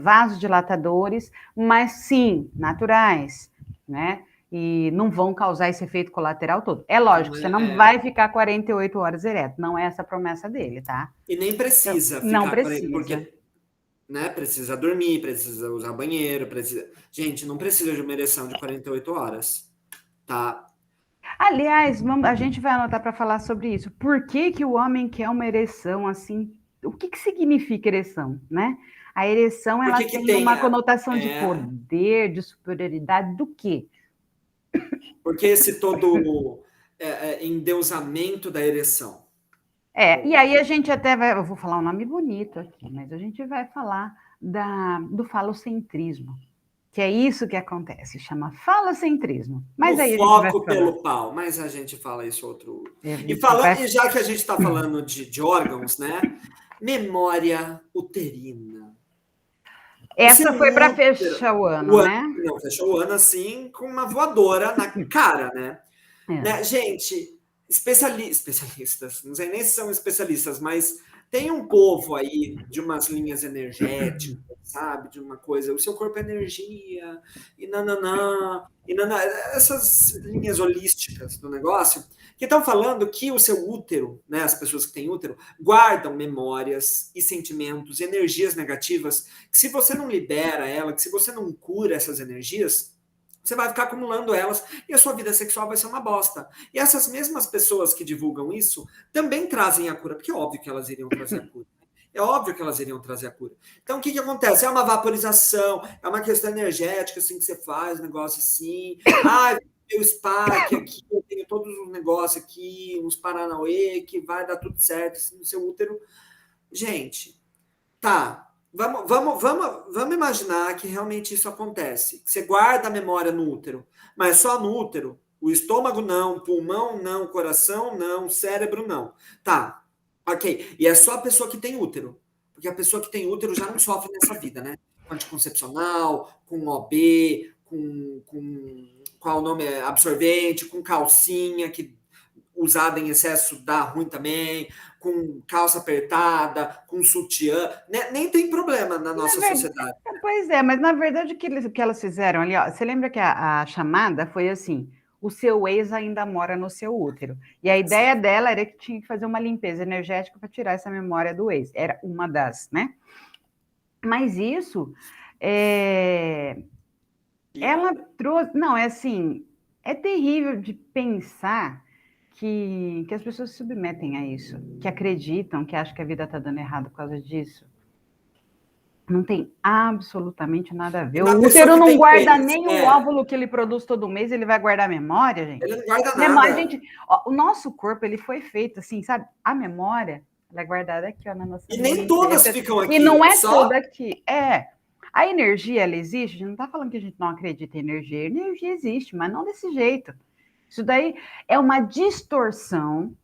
vasodilatadores, mas sim, naturais, né? E não vão causar esse efeito colateral todo. É lógico, você não vai ficar 48 horas ereto, não é essa a promessa dele, tá? E nem Então, precisa não ficar, precisa. porque, né, precisa dormir, precisa usar banheiro, precisa. Gente, não precisa de uma ereção de 48 horas, tá? Aliás, a gente vai anotar para falar sobre isso. Por que que o homem quer uma ereção assim? O que que significa ereção, né? A ereção, Por ela que que tem tem uma conotação de é, poder, de superioridade, do quê? porque esse todo endeusamento da ereção? E aí a gente até vai, eu vou falar um nome bonito aqui, mas a gente vai falar do falocentrismo, que é isso que acontece, chama falocentrismo. No Mas aí a gente vai foco falar. pelo pau, mas a gente fala isso outro. A E, gente fala, vai. e já que a gente está falando de órgãos, né? Memória uterina. O seu Essa foi para útero. fechar o ano, né? Não, fechou o ano assim, com uma voadora na cara, né? É. Né? Gente, especialistas, não sei nem se são especialistas, mas tem um povo aí de umas linhas energéticas, sabe? De uma coisa, o seu corpo é energia, e nanã, essas linhas holísticas do negócio, que estão falando que o seu útero, né, as pessoas que têm útero, guardam memórias e sentimentos, energias negativas, que se você não libera ela, que se você não cura essas energias, você vai ficar acumulando elas e a sua vida sexual vai ser uma bosta. E essas mesmas pessoas que divulgam isso também trazem a cura, porque é óbvio que elas iriam trazer a cura. É óbvio que elas iriam trazer a cura. Então, o que, que acontece? É uma vaporização, é uma questão energética, assim, que você faz, um negócio assim. Ah, meu Spark aqui, eu tenho todos os negócios aqui, uns Paranauê, que vai dar tudo certo assim, no seu útero. Gente, tá. Vamos imaginar que realmente isso acontece. Você guarda a memória no útero, mas só no útero. O estômago não, pulmão não, coração não, cérebro não. Tá, ok. E é só a pessoa que tem útero. Porque a pessoa que tem útero já não sofre nessa vida, né? Com anticoncepcional, com OB, qual o nome? Absorvente, com calcinha, que usada em excesso dá ruim também, com calça apertada, com sutiã, né? Nem tem problema na Na nossa verdade, sociedade. pois é, mas na verdade o que elas fizeram ali, ó, você lembra que a chamada foi assim: o seu ex ainda mora no seu útero. E a Sim. ideia dela era que tinha que fazer uma limpeza energética para tirar essa memória do ex. Era uma das, né? Mas isso é, ela trouxe. Não, é assim, é terrível de pensar que as pessoas se submetem a isso, que acreditam, que acham que a vida está dando errado por causa disso. Não tem absolutamente nada a E ver. na O pessoa útero que não tem guarda pênis, nem o óvulo que ele produz todo mês, ele vai guardar memória, ele gente. não guarda Memória, nada. gente, ó, o nosso corpo ele foi feito assim, sabe? A memória ela é guardada aqui, ó, na nossa E nem mente. todas ficam E aqui, não é é só. toda aqui. A energia, ela existe. A gente não está falando que a gente não acredita em energia. A energia existe, mas não desse jeito. Isso daí é uma distorção,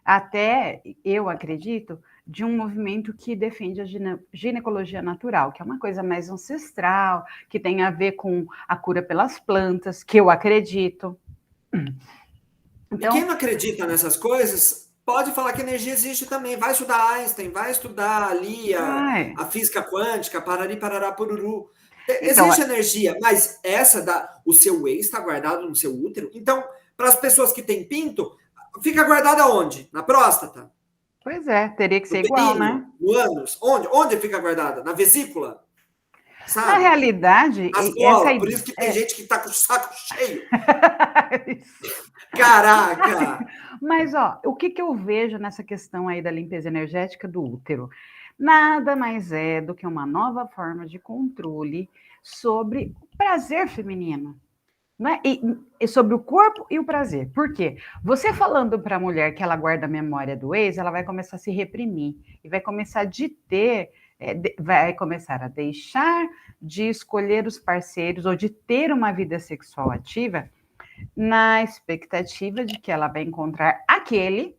até eu acredito, de um movimento que defende a ginecologia natural, que é uma coisa mais ancestral, que tem a ver com a cura pelas plantas, que eu acredito. E quem Então, não acredita nessas coisas pode falar que energia existe também. Vai estudar Einstein, vai estudar ali vai. a física quântica, parari, parará, pururu. Então, Existe energia, mas o seu ex está guardado no seu útero. Então, para as pessoas que têm pinto, fica guardado onde? Na próstata? pois é, teria que No ser igual, né? períneo? No ânus? Onde? Onde fica guardada? Na vesícula? Na Sabe? realidade, As essa bolas. Por isso que tem é... gente que está com o saco cheio. Caraca! Mas, ó, o que eu vejo nessa questão aí da limpeza energética do útero? Nada mais é do que uma nova forma de controle sobre o prazer feminino. Né? E sobre o corpo e o prazer. Por quê? Você falando para a mulher que ela guarda a memória do ex, ela vai começar a se reprimir e vai começar vai começar a deixar de escolher os parceiros ou de ter uma vida sexual ativa na expectativa de que ela vai encontrar aquele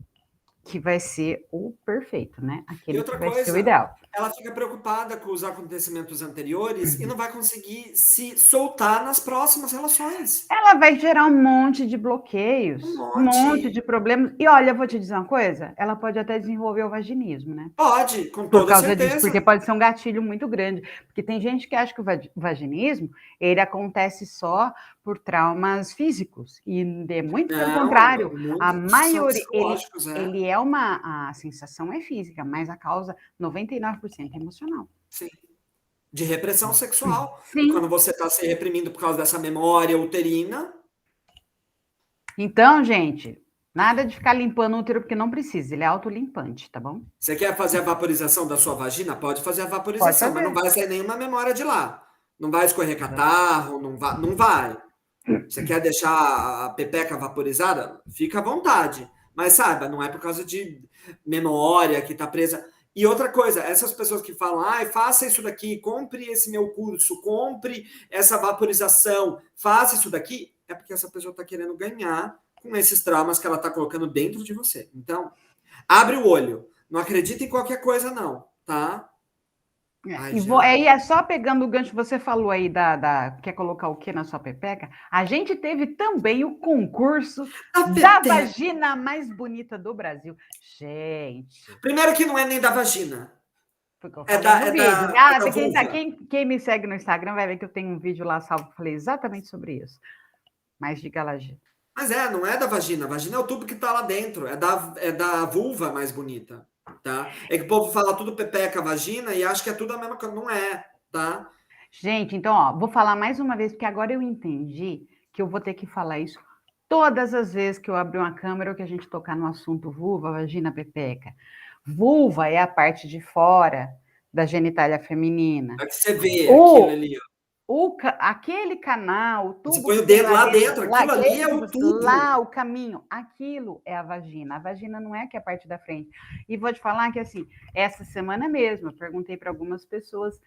que vai ser o perfeito, né? E Aquele que outra vai ser o coisa, ideal. ela fica preocupada com os acontecimentos anteriores e não vai conseguir se soltar nas próximas relações. Ela vai gerar um monte de bloqueios, Um um monte monte. de problemas. E olha, eu vou te dizer uma coisa: ela pode até desenvolver o vaginismo, né? Pode, com Por toda causa disso, porque certeza. pode ser um gatilho muito grande. Porque tem gente que acha que o vaginismo ele acontece só por traumas físicos. E é muito pelo Não, contrário. A muitos são maioria, psicológicos, ele é a sensação é física, mas a causa 99% é emocional. sim. De repressão sexual. E quando Sim. você está se reprimindo por causa dessa memória uterina, Então, gente, nada de ficar limpando o útero, porque não precisa, ele é autolimpante, tá bom? Você quer fazer a vaporização da sua vagina? Pode fazer a Pode vaporização, mas não fazer. vai sair nenhuma memória de lá. Não vai escorrer catarro, não vai, não vai. Você quer deixar a pepeca vaporizada? Fica à vontade. Mas saiba, não é por causa de memória que está presa. E outra coisa, essas pessoas que falam, ai, faça isso daqui, compre esse meu curso, compre essa vaporização, faça isso daqui, é porque essa pessoa está querendo ganhar com esses traumas que ela está colocando dentro de você. Então, abre o olho. Não acredita em qualquer coisa, não, tá? Ai, já. Aí é só pegando o gancho, você falou aí quer colocar o que na sua pepeca? A gente teve também o concurso A da pepeca. vagina mais bonita do Brasil. Gente, Primeiro que não é nem da vagina. foi o que eu É falei da, no é vídeo. da, é Ah, da vulva. quem me segue no Instagram vai ver que eu tenho um vídeo lá salvo, falei exatamente sobre isso. Mas diga lá, Gi. Mas não é da vagina. A vagina é o tubo que tá lá dentro. É da vulva mais bonita, tá? É que o povo fala tudo pepeca, vagina e acha que é tudo a mesma coisa. Não é, tá? Gente, então, ó, vou falar mais uma vez, porque agora eu entendi que eu vou ter que falar isso todas as vezes que eu abrir uma câmera ou que a gente tocar no assunto vulva, vagina, pepeca. Vulva é a parte de fora da genitália feminina. É que você vê aquilo O, ali, ó. Aquele canal, o Você tubo põe que o tem dedo lá lá dentro, dentro. lá, Aquilo ali aquele é o tubo, tubo. lá o caminho, aquilo é a vagina. A vagina não é que é a parte da frente. E vou te falar que, assim, essa semana mesmo, eu perguntei para algumas pessoas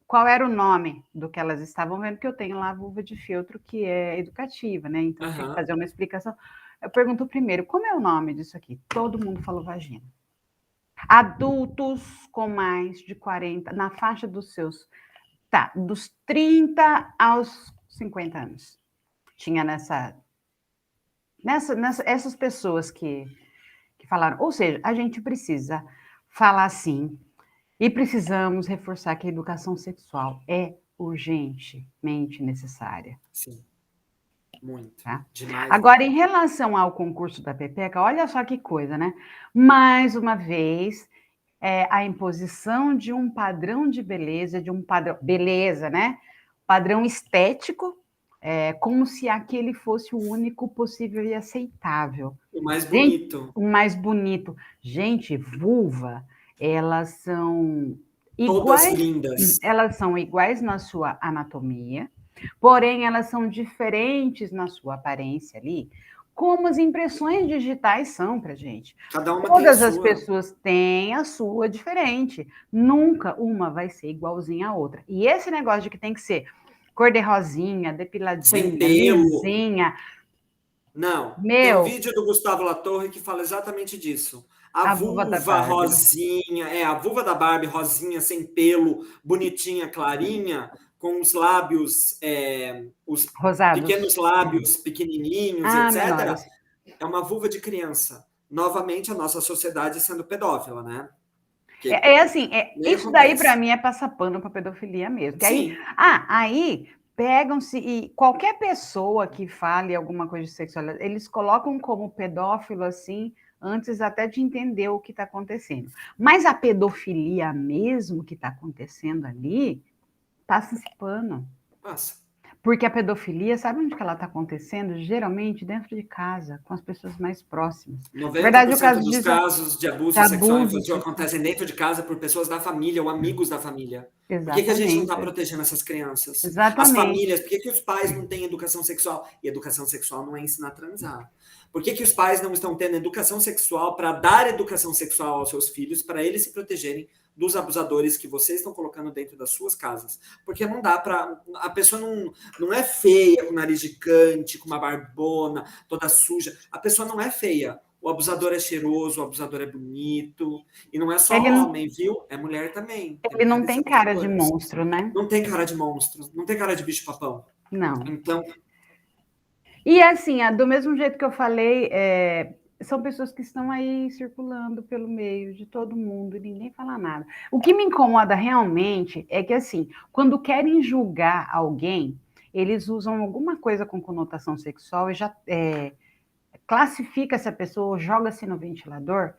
qual era o nome do que elas estavam vendo, que eu tenho lá a vulva de feltro, que é educativa, né? Então, tinha que Aham. fazer uma explicação. Eu pergunto primeiro, como é o nome disso aqui? Todo mundo falou vagina. Adultos com mais de 40, na faixa dos seus, dos 30 aos 50 anos. Tinha essas pessoas que falaram. Ou seja, a gente precisa falar assim, e precisamos reforçar que a educação sexual é urgentemente necessária. Sim, muito. Tá? Demais da Agora, em conta. relação ao concurso da Pepeca, olha só que coisa, né? Mais uma vez, a imposição de um padrão de beleza, beleza, né? Padrão estético, como se aquele fosse o único possível e aceitável. O mais Gente, bonito. o mais bonito. Gente, vulva, elas são Todas iguais, lindas. elas são iguais na sua anatomia, porém elas são diferentes na sua aparência ali, como as impressões digitais são para gente. Cada uma tem a Todas as sua. pessoas têm a sua diferente. Nunca uma vai ser igualzinha à outra. E esse negócio de que tem que ser cor de rosinha, Sem depiladinha, pelo. lisinha, Não. Tem um meu, vídeo do Gustavo Latorre que fala exatamente disso. A a vulva da vulva Barbie, né? rosinha, a vulva da Barbie rosinha, sem pelo, bonitinha, clarinha, com os lábios, os pequenos Rosados. lábios pequenininhos, Ah, etc. menores. É uma vulva de criança. Novamente, a nossa sociedade sendo pedófila, né? Que Assim, nem isso daí para acontece. mim é passar pano para pedofilia mesmo. Que Sim, aí pegam-se e qualquer pessoa que fale alguma coisa de sexualidade, eles colocam como pedófilo assim, antes até de entender o que está acontecendo. Mas a pedofilia mesmo que está acontecendo ali, passa esse pano. passa. Porque a pedofilia, sabe onde que ela está acontecendo? Geralmente dentro de casa, com as pessoas mais próximas. Na verdade, o 90% caso dos disso é casos de de abuso sexual abuso infantil sexual. acontecem dentro de casa por pessoas da família ou amigos da família. Por que a gente não está Exatamente. protegendo essas crianças? As famílias, Exatamente. por que os pais não têm educação sexual? E educação sexual não é ensinar a transar. Por que os pais não estão tendo educação sexual para dar educação sexual aos seus filhos, para eles se protegerem dos abusadores que vocês estão colocando dentro das suas casas? Porque não dá para. A pessoa não é feia, com nariz gigante, com uma barbona, toda suja. A pessoa não é feia. O abusador é cheiroso, o abusador é bonito. E não é Ele, só homem, viu? É mulher também. Tem ele não mulheres tem cara de abusadoras. monstro, né? Não tem cara de monstro, não tem cara de bicho-papão. Não. Então, E assim, do mesmo jeito que eu falei, são pessoas que estão aí circulando pelo meio de todo mundo e ninguém fala nada. O que me incomoda realmente é que, assim, quando querem julgar alguém, eles usam alguma coisa com conotação sexual e já classifica essa pessoa, joga-se no ventilador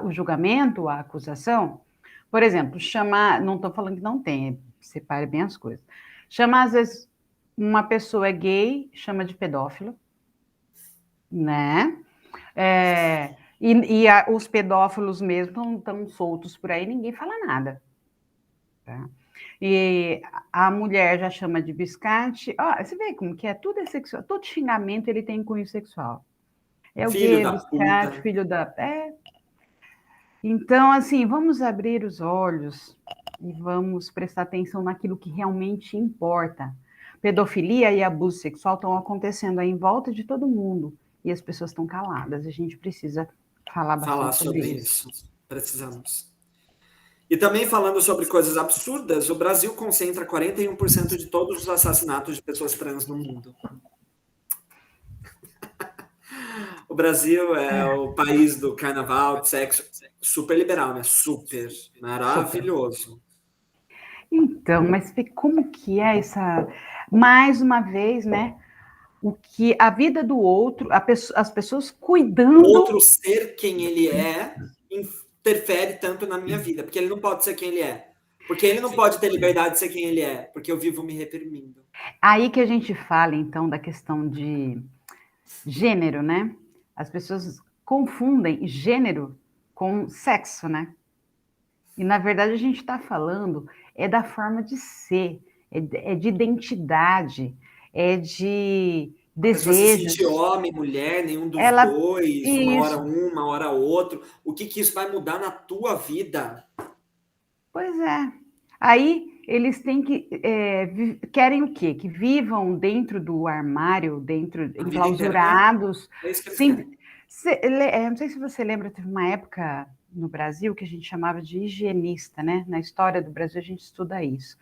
o julgamento, a acusação. Por exemplo, chamar, não estou falando que não tem, separe bem as coisas. Chamar, às vezes, uma pessoa é gay, chama de pedófilo. né? Os pedófilos mesmo estão soltos por aí, ninguém fala nada. Tá? E a mulher já chama de biscate. Você vê como que é? Tudo é sexual. Todo xingamento ele tem cunho sexual. É o Filho gay, da biscate, puta. filho da... Então, assim, vamos abrir os olhos e vamos prestar atenção naquilo que realmente importa. Pedofilia e abuso sexual estão acontecendo aí em volta de todo mundo e as pessoas estão caladas. A gente precisa falar Falar bastante sobre sobre isso. isso. Precisamos. E também falando sobre coisas absurdas, o Brasil concentra 41% de todos os assassinatos de pessoas trans no mundo. O Brasil é o país do carnaval, de sexo, super liberal, né? Super Super. maravilhoso. Então, mas como que é essa... Mais uma vez, né? O que a vida do outro, as pessoas O cuidando... outro ser quem ele é interfere tanto na minha vida, porque ele não pode ser quem ele é. Porque ele não pode ter liberdade de ser quem ele é, porque eu vivo me reprimindo. Aí que a gente fala, então, da questão de gênero, né? As pessoas confundem gênero com sexo, né? E, na verdade, a gente está falando da forma de ser, de identidade, de A pessoa se sentir desejos. homem, mulher, nenhum dos Ela... dois, Isso. uma hora outro. O que que isso vai mudar na tua vida? Pois é. Aí eles têm que querem o quê? Que vivam dentro do armário, A vida inteira. enclausurados. É isso que eles Sim, querem. não sei se você lembra, teve uma época no Brasil que a gente chamava de higienista, né? Na história do Brasil a gente estuda isso.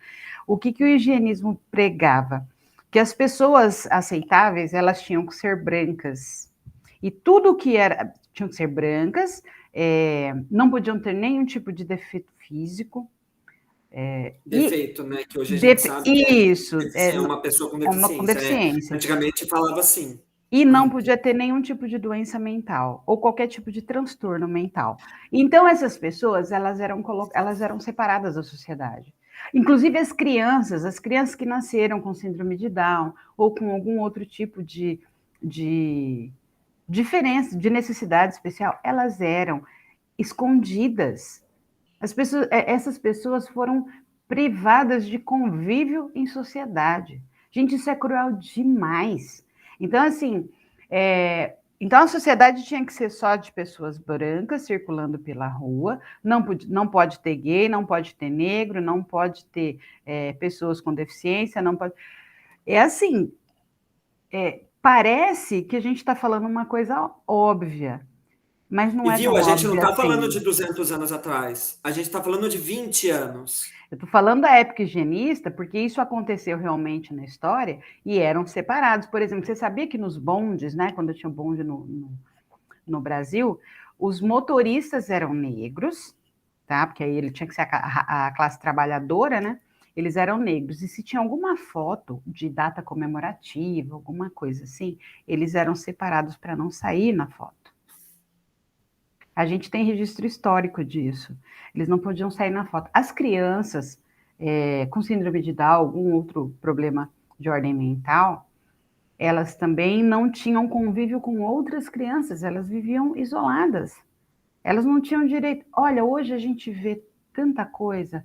O que o higienismo pregava? Que as pessoas aceitáveis elas tinham que ser brancas. E tudo que era tinham que ser brancas, não podiam ter nenhum tipo de defeito físico. E Defeito, né? Que hoje a gente sabe que isso, é uma pessoa com é uma com deficiência. deficiência. Antigamente falava assim. E não Antes. podia ter nenhum tipo de doença mental ou qualquer tipo de transtorno mental. Então essas pessoas elas eram separadas da sociedade. Inclusive as crianças que nasceram com síndrome de Down ou com algum outro tipo de diferença, de necessidade especial, elas eram escondidas. Essas pessoas foram privadas de convívio em sociedade. Gente, isso é cruel demais. Então, assim, então a sociedade tinha que ser só de pessoas brancas circulando pela rua, não pode ter gay, não pode ter negro, não pode ter pessoas com deficiência, não pode. É assim, parece que a gente está falando uma coisa óbvia, mas não E é viu, tão a gente não óbvia está falando assim. de 200 anos atrás. A gente está falando de 20 anos. Eu estou falando da época higienista, porque isso aconteceu realmente na história e eram separados. Por exemplo, você sabia que nos bondes, né, quando tinha bonde no Brasil, os motoristas eram negros, tá? Porque aí ele tinha que ser a classe trabalhadora, né? Eles eram negros. E se tinha alguma foto de data comemorativa, alguma coisa assim, eles eram separados para não sair na foto. A gente tem registro histórico disso. Eles não podiam sair na foto. As crianças com síndrome de Down, algum outro problema de ordem mental, elas também não tinham convívio com outras crianças, elas viviam isoladas. Elas não tinham direito. Olha, hoje a gente vê tanta coisa.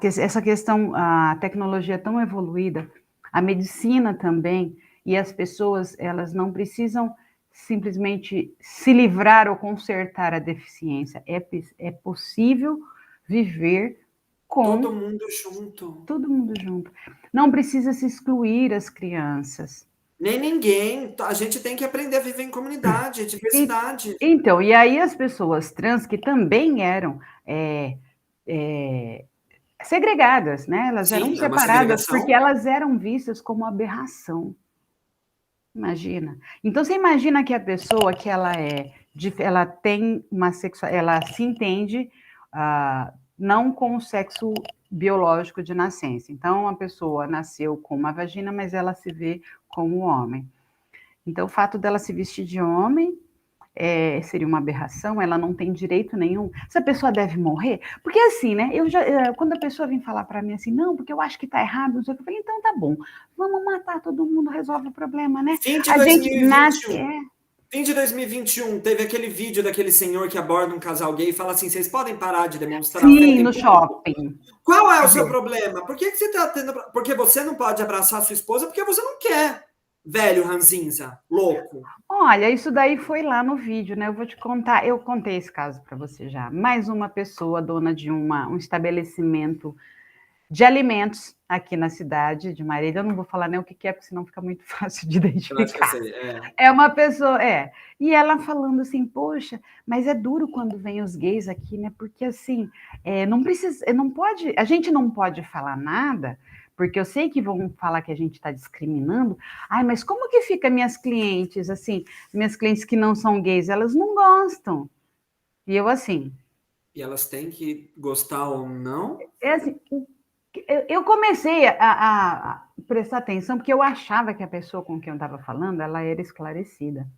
Essa questão, a tecnologia é tão evoluída, a medicina também, e as pessoas, elas não precisam simplesmente se livrar ou consertar a deficiência. É possível viver Todo com mundo junto. todo mundo junto. Não precisa se excluir as crianças. Nem ninguém. A gente tem que aprender a viver em comunidade, E, diversidade. então, e aí as pessoas trans que também eram é, é, segregadas, né? Elas eram Sim, é uma separadas porque segregação. elas eram vistas como aberração. Imagina. Então você imagina que a pessoa que ela tem uma ela se entende não com o sexo biológico de nascença. Então a pessoa nasceu com uma vagina, mas ela se vê como homem. Então o fato dela se vestir de homem seria uma aberração, ela não tem direito nenhum, essa pessoa deve morrer? Porque assim, né, quando a pessoa vem falar para mim assim, não, porque eu acho que tá errado, não sei o que, eu falei, então tá bom, vamos matar todo mundo, resolve o problema, né? Fim de A gente nasce... 2021. Fim de 2021, teve aquele vídeo daquele senhor que aborda um casal gay e fala assim, vocês podem parar de demonstrar afeto Sim, em no público? shopping. Qual é o seu problema? Por que você está tendo... Porque você não pode abraçar sua esposa porque você não quer, velho ranzinza, louco. Olha, isso daí foi lá no vídeo, né? Eu vou te contar, eu contei esse caso para você já. Mais uma pessoa, dona de um estabelecimento de alimentos aqui na cidade de Marília. Eu não vou falar nem o que é, porque senão fica muito fácil de Eu acho que eu identificar. sei, é. É uma pessoa, E ela falando assim, poxa, mas é duro quando vem os gays aqui, né? Porque assim, não precisa, não pode, a gente não pode falar nada, porque eu sei que vão falar que a gente está discriminando. Ai, mas como que fica minhas clientes, assim, minhas clientes que não são gays, elas não gostam. E eu assim. E elas têm que gostar ou não? Assim, eu comecei a prestar atenção porque eu achava que a pessoa com quem eu estava falando, ela era esclarecida.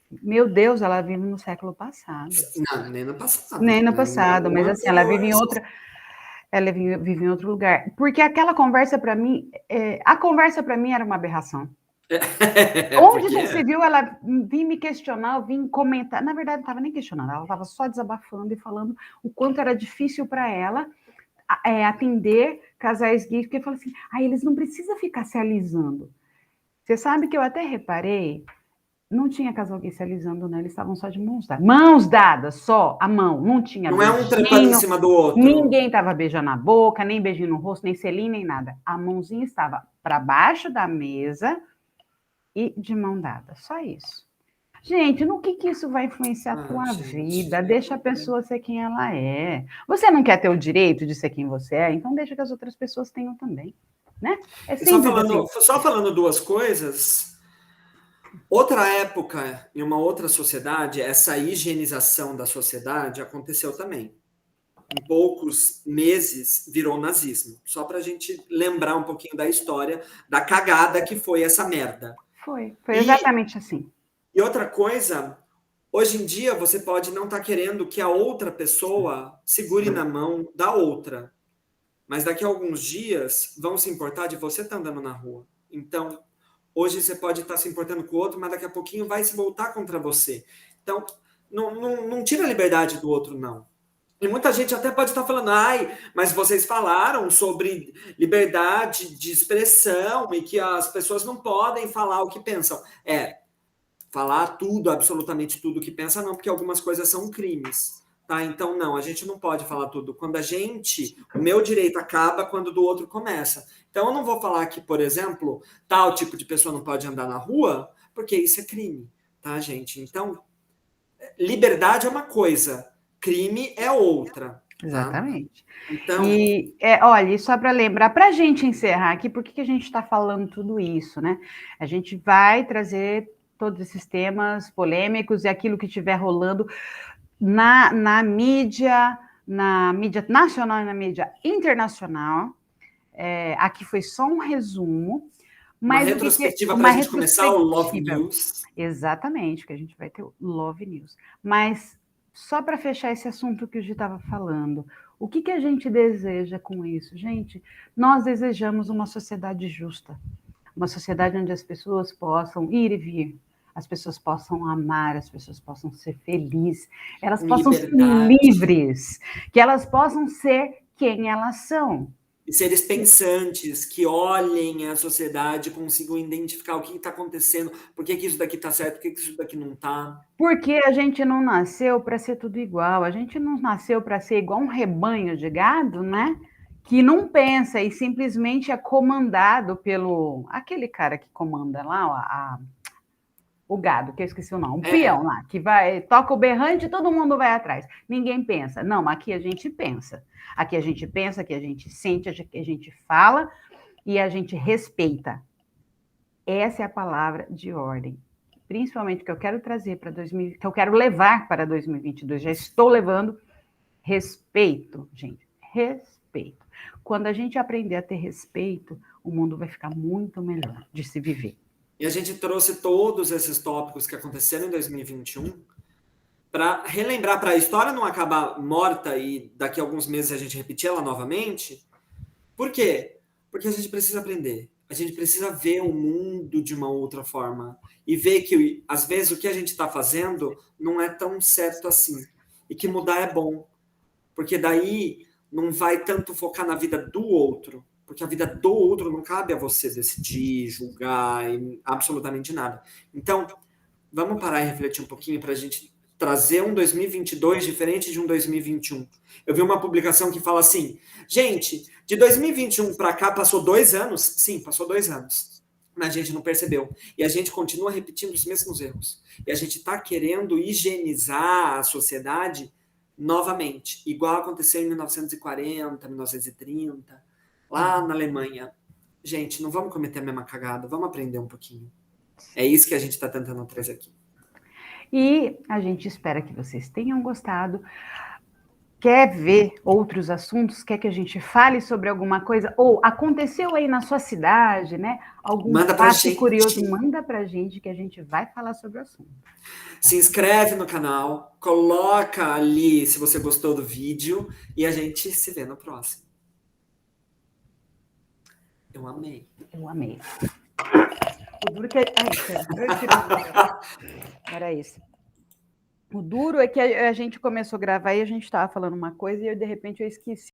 Meu Deus, ela vive no século passado. Não, nem no passado. Nem no Né? passado, mas assim, ela vive em outra, ela vive em outro lugar. Porque aquela conversa para mim, a conversa para mim era uma aberração. Onde já se viu ela vir me questionar, vir comentar? Na verdade, não estava nem questionando, ela estava só desabafando e falando o quanto era difícil para ela atender casais gays, porque fala assim, eles não precisam ficar se alisando. Você sabe que eu até reparei, não tinha casal gay se alisando, né? Eles estavam só de mãos dadas. Mãos dadas, só a mão, não tinha Não é um trepando em cima do outro. Ninguém estava beijando na boca, nem beijinho no rosto, nem selinho, nem nada. A mãozinha estava para baixo da mesa e de mão dada, só isso. Gente, no que isso vai influenciar a tua vida? Deixa a pessoa ser quem ela é. Você não quer ter o direito de ser quem você é? Então deixa que as outras pessoas tenham também, né? É simples assim. Só falando duas coisas. Outra época, em uma outra sociedade, essa higienização da sociedade aconteceu também. Em poucos meses virou nazismo. Só para a gente lembrar um pouquinho da história, da cagada que foi essa merda. Foi exatamente assim. E outra coisa, hoje em dia você pode não estar querendo que a outra pessoa segure na mão da outra, mas daqui a alguns dias vão se importar de você estar andando na rua. Então, hoje você pode estar se importando com o outro, mas daqui a pouquinho vai se voltar contra você. Então, não tira a liberdade do outro, não. E muita gente até pode estar falando, mas vocês falaram sobre liberdade de expressão e que as pessoas não podem falar o que pensam. Falar tudo, absolutamente tudo que pensa, não, porque algumas coisas são crimes. Tá? Então, não, a gente não pode falar tudo. O meu direito acaba quando do outro começa. Então, eu não vou falar que, por exemplo, tal tipo de pessoa não pode andar na rua, porque isso é crime, tá, gente? Então, liberdade é uma coisa, crime é outra. Tá? Exatamente. Então... E, olha, só para lembrar, para a gente encerrar aqui, por que a gente está falando tudo isso, né? A gente vai trazer todos esses temas polêmicos e aquilo que estiver rolando na mídia nacional e na mídia internacional. Aqui foi só um resumo. Mas uma retrospectiva para a gente começar o Love News. Exatamente, que a gente vai ter o Love News. Mas só para fechar esse assunto que o Gi estava falando, o que a gente deseja com isso? Gente, nós desejamos uma sociedade justa, uma sociedade onde as pessoas possam ir e vir, as pessoas possam amar, as pessoas possam ser felizes, elas possam ser livres, que elas possam ser quem elas são. E seres pensantes, que olhem a sociedade, consigam identificar o que está acontecendo, por que isso daqui está certo, por que isso daqui não está. Porque a gente não nasceu para ser tudo igual, a gente não nasceu para ser igual um rebanho de gado, né? Que não pensa e simplesmente é comandado pelo aquele cara que comanda lá, o gado, que eu esqueci o nome, o peão lá, que vai, toca o berrante e todo mundo vai atrás. Ninguém pensa. Não, aqui a gente pensa. Aqui a gente pensa, aqui a gente sente, aqui a gente fala e a gente respeita. Essa é a palavra de ordem. Principalmente que eu quero trazer para que eu quero levar para 2022. Já estou levando respeito, gente. Respeito. Quando a gente aprender a ter respeito, o mundo vai ficar muito melhor de se viver. E a gente trouxe todos esses tópicos que aconteceram em 2021 para relembrar, para a história não acabar morta e daqui a alguns meses a gente repetir ela novamente. Por quê? Porque a gente precisa aprender. A gente precisa ver o mundo de uma outra forma. E ver que, às vezes, o que a gente está fazendo não é tão certo assim. E que mudar é bom. Porque daí não vai tanto focar na vida do outro. Porque a vida do outro não cabe a você decidir, julgar, absolutamente nada. Então, vamos parar e refletir um pouquinho para a gente trazer um 2022 diferente de um 2021. Eu vi uma publicação que fala assim, gente, de 2021 para cá passou 2 anos? Sim, passou 2 anos. Mas a gente não percebeu. E a gente continua repetindo os mesmos erros. E a gente está querendo higienizar a sociedade novamente, igual aconteceu em 1940, 1930, lá na Alemanha. Gente, não vamos cometer a mesma cagada, vamos aprender um pouquinho. É isso que a gente está tentando trazer aqui. E a gente espera que vocês tenham gostado. Quer ver outros assuntos? Quer que a gente fale sobre alguma coisa? Ou aconteceu aí na sua cidade, né? Algum fato curioso, manda pra gente que a gente vai falar sobre o assunto. Se inscreve no canal, coloca ali se você gostou do vídeo e a gente se vê no próximo. Eu amei. Eu amei. O duro que era isso. O duro é que a gente começou a gravar e a gente estava falando uma coisa e de repente eu esqueci.